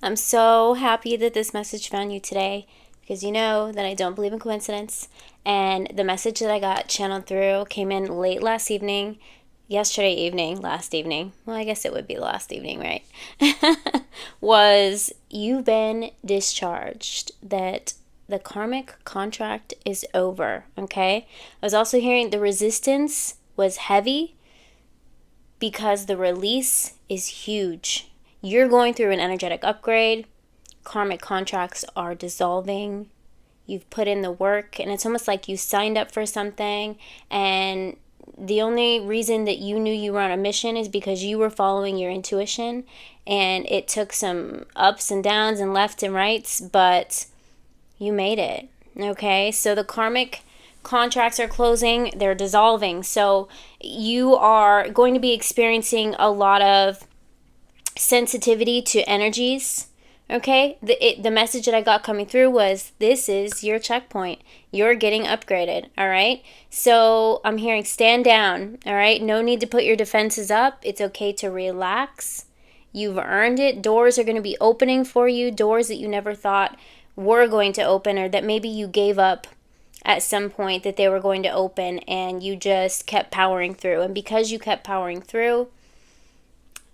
I'm so happy that this message found you today because you know that I don't believe in coincidence. And the message that I got channeled through came in late last evening, yesterday evening, last evening. Well, I guess it would be last evening, right? Was you've been discharged, that the karmic contract is over, okay? I was also hearing the resistance was heavy because the release is huge. You're going through an energetic upgrade. Karmic contracts are dissolving. You've put in the work, and it's almost like you signed up for something, and the only reason that you knew you were on a mission is because you were following your intuition, and it took some ups and downs and left and rights, but you made it. Okay, so the karmic contracts are closing, they're dissolving. So you are going to be experiencing a lot of sensitivity to energies. Okay, the message that I got coming through was this is your checkpoint. You're getting upgraded. All right, so I'm hearing stand down. All right, no need to put your defenses up. It's okay to relax. You've earned it. Doors are going to be opening for you, doors that you never thought were going to open, or that maybe you gave up at some point that they were going to open, and you just kept powering through. And because you kept powering through,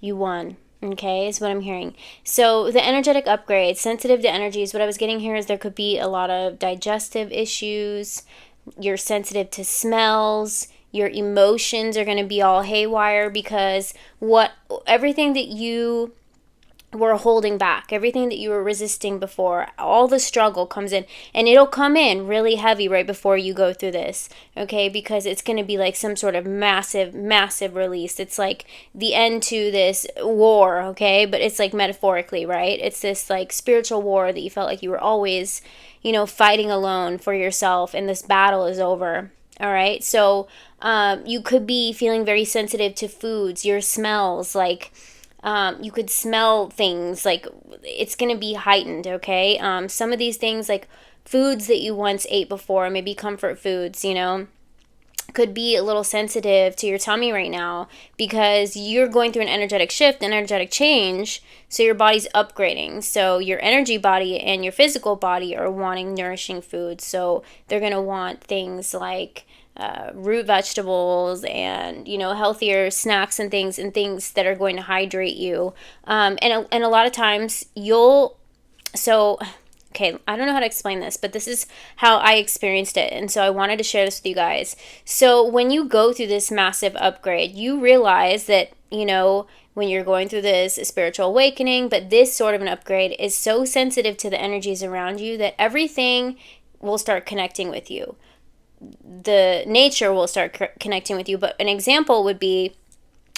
you won. Okay, is what I'm hearing. So the energetic upgrade, sensitive to energies, what I was getting here is there could be a lot of digestive issues. You're sensitive to smells. Your emotions are going to be all haywire because everything that you were holding back, everything that you were resisting before, all the struggle comes in, and it'll come in really heavy right before you go through this, okay? Because it's going to be like some sort of massive release. It's like the end to this war, okay? But it's like metaphorically, right? It's this like spiritual war that you felt like you were always, fighting alone for yourself, and this battle is over. All right, so you could be feeling very sensitive to foods, your smells, like you could smell things, like it's going to be heightened, okay? Some of these things, like foods that you once ate before, maybe comfort foods, could be a little sensitive to your tummy right now because you're going through an energetic shift, an energetic change, so your body's upgrading. So your energy body and your physical body are wanting nourishing foods, so they're going to want things like root vegetables and healthier snacks and things that are going to hydrate you, and a lot of times okay, I don't know how to explain this, but this is how I experienced it, and so I wanted to share this with you guys. So when you go through this massive upgrade, you realize that when you're going through this spiritual awakening, but this sort of an upgrade is so sensitive to the energies around you that everything will start connecting with you. The nature will start connecting with you. But an example would be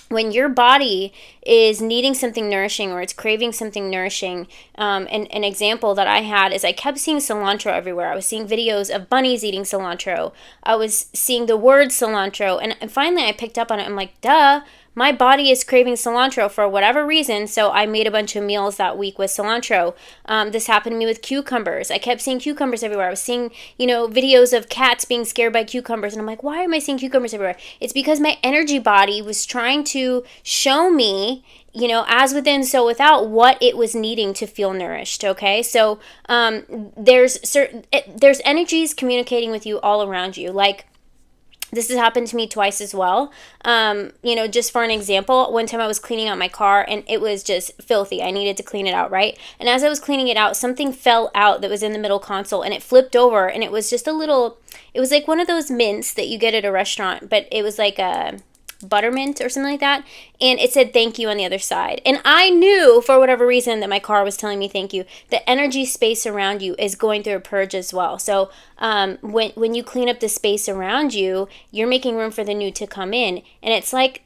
when your body is needing something nourishing, or it's craving something nourishing. And an example that I had is I kept seeing cilantro everywhere. I was seeing videos of bunnies eating cilantro. I was seeing the word cilantro, and finally I picked up on it. I'm like, duh, my body is craving cilantro for whatever reason, so I made a bunch of meals that week with cilantro. This happened to me with cucumbers. I kept seeing cucumbers everywhere. I was seeing, videos of cats being scared by cucumbers, and I'm like, why am I seeing cucumbers everywhere? It's because my energy body was trying to show me, as within, so without, what it was needing to feel nourished, okay? So there's energies communicating with you all around you, like, this has happened to me twice as well. Just for an example, one time I was cleaning out my car and it was just filthy. I needed to clean it out, right? And as I was cleaning it out, something fell out that was in the middle console, and it flipped over, and it was just it was like one of those mints that you get at a restaurant, but it was like a buttermint or something like that, and it said thank you on the other side. And I knew, for whatever reason, that my car was telling me thank you. The energy space around you is going through a purge as well. So when you clean up the space around you, you're making room for the new to come in. And it's like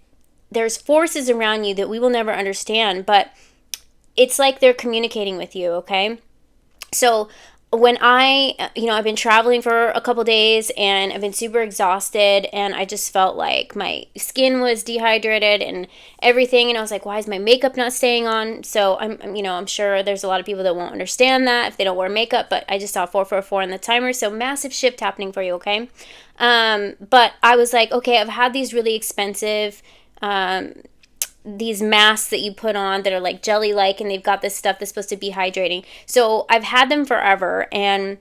there's forces around you that we will never understand, but it's like they're communicating with you, okay? So when I've been traveling for a couple days, and I've been super exhausted, and I just felt like my skin was dehydrated and everything, and I was like, why is my makeup not staying on? So I'm sure there's a lot of people that won't understand that if they don't wear makeup, but I just saw 444 on the timer, so massive shift happening for you, okay? But I was like, okay, I've had these really expensive these masks that you put on that are like jelly-like, and they've got this stuff that's supposed to be hydrating. So I've had them forever, and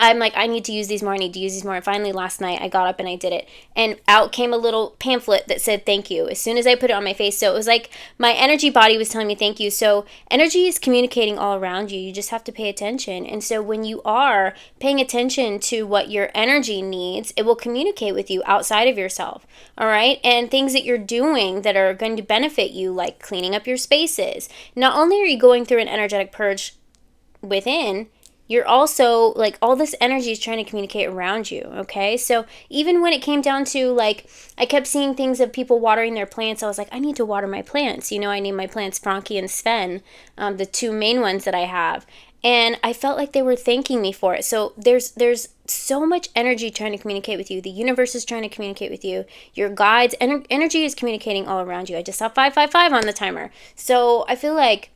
I'm like, I need to use these more. I need to use these more. And finally, last night, I got up and I did it. And out came a little pamphlet that said thank you as soon as I put it on my face. So it was like my energy body was telling me thank you. So energy is communicating all around you. You just have to pay attention. And so when you are paying attention to what your energy needs, it will communicate with you outside of yourself. All right? And things that you're doing that are going to benefit you, like cleaning up your spaces. Not only are you going through an energetic purge within, you're also, like, all this energy is trying to communicate around you, okay? So even when it came down to, like, I kept seeing things of people watering their plants, I was like, I need to water my plants. You know, I named my plants 𝗶𝗳cie and 𝗶𝘀, the two main ones that I have. And I felt like they were thanking me for it. So there's so much energy trying to communicate with you. The universe is trying to communicate with you. Your guides, energy is communicating all around you. I just saw 555 on the timer. So I feel like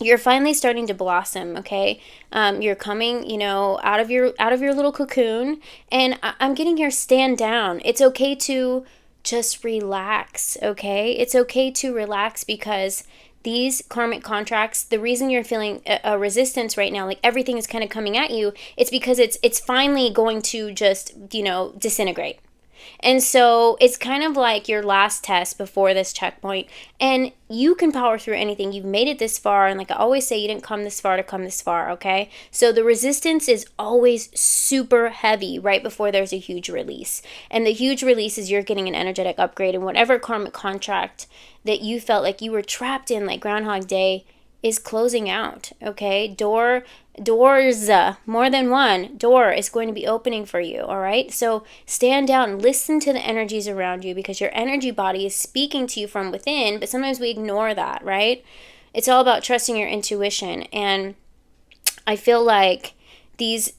you're finally starting to blossom, okay? You're coming, you know, out of your little cocoon, and I'm getting here. Stand down. It's okay to just relax, okay? It's okay to relax, because these karmic contracts, the reason you're feeling a resistance right now, like everything is kind of coming at you, it's because it's finally going to just, you know, disintegrate. And so it's kind of like your last test before this checkpoint, and you can power through anything. You've made it this far, and like I always say, you didn't come this far to come this far, okay? So the resistance is always super heavy right before there's a huge release. And the huge release is you're getting an energetic upgrade, and whatever karmic contract that you felt like you were trapped in, like Groundhog Day, is closing out, okay? Doors, more than one door is going to be opening for you, all right? So stand down, listen to the energies around you, because your energy body is speaking to you from within, but sometimes we ignore that, right? It's all about trusting your intuition. And I feel like these...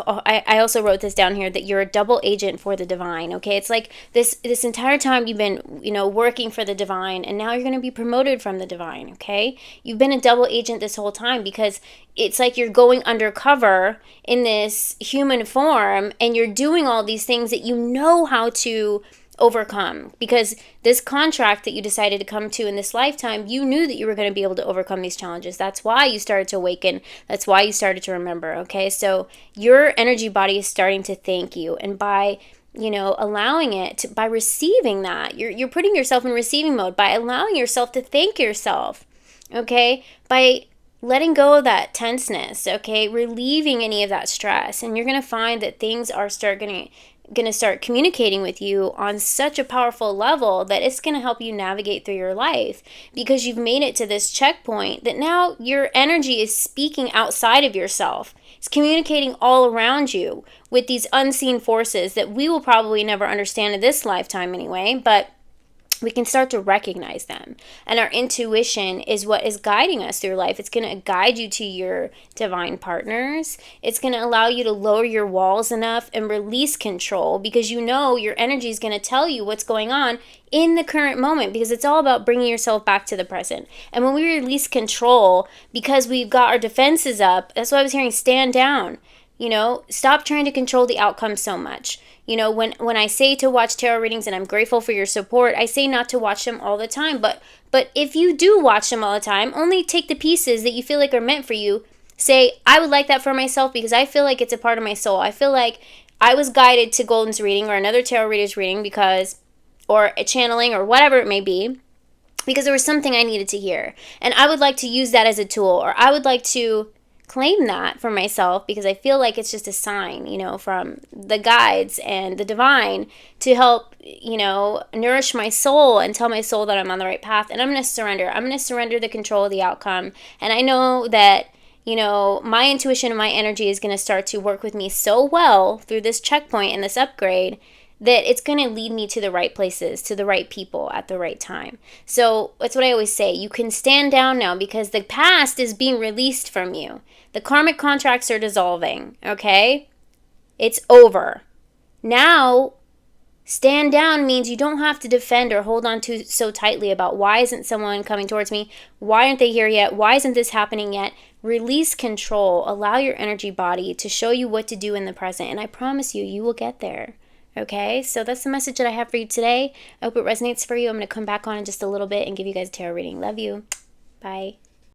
I also wrote this down here, that you're a double agent for the divine, okay? It's like this entire time you've been, you know, working for the divine, and now you're going to be promoted from the divine, okay? You've been a double agent this whole time, because it's like you're going undercover in this human form, and you're doing all these things that you know how to overcome, because this contract that you decided to come to in this lifetime, you knew that you were going to be able to overcome these challenges. That's why you started to awaken. That's why you started to remember, okay? So your energy body is starting to thank you, and by, you know, allowing it to, by receiving that, you're putting yourself in receiving mode by allowing yourself to thank yourself, okay? By letting go of that tenseness, okay? Relieving any of that stress, and you're going to find that things are going to start communicating with you on such a powerful level that it's going to help you navigate through your life, because you've made it to this checkpoint that now your energy is speaking outside of yourself. It's communicating all around you with these unseen forces that we will probably never understand in this lifetime anyway, but we can start to recognize them. And our intuition is what is guiding us through life. It's going to guide you to your divine partners. It's going to allow you to lower your walls enough and release control, because you know your energy is going to tell you what's going on in the current moment, because it's all about bringing yourself back to the present. And when we release control, because we've got our defenses up, that's why I was hearing stand down. You know, stop trying to control the outcome so much. You know, when I say to watch tarot readings, and I'm grateful for your support, I say not to watch them all the time. But if you do watch them all the time, only take the pieces that you feel like are meant for you. Say, I would like that for myself, because I feel like it's a part of my soul. I feel like I was guided to Golden's reading or another tarot reader's reading because, or a channeling or whatever it may be, because there was something I needed to hear. And I would like to use that as a tool, or I would like to claim that for myself, because I feel like it's just a sign, you know, from the guides and the divine to help, you know, nourish my soul and tell my soul that I'm on the right path. And I'm going to surrender. I'm going to surrender the control of the outcome. And I know that, you know, my intuition and my energy is going to start to work with me so well through this checkpoint and this upgrade that it's going to lead me to the right places, to the right people at the right time. So that's what I always say. You can stand down now, because the past is being released from you. The karmic contracts are dissolving, okay? It's over. Now, stand down means you don't have to defend or hold on to so tightly about why isn't someone coming towards me? Why aren't they here yet? Why isn't this happening yet? Release control. Allow your energy body to show you what to do in the present. And I promise you, you will get there. Okay, so that's the message that I have for you today. I hope it resonates for you. I'm going to come back on in just a little bit and give you guys a tarot reading. Love you. Bye.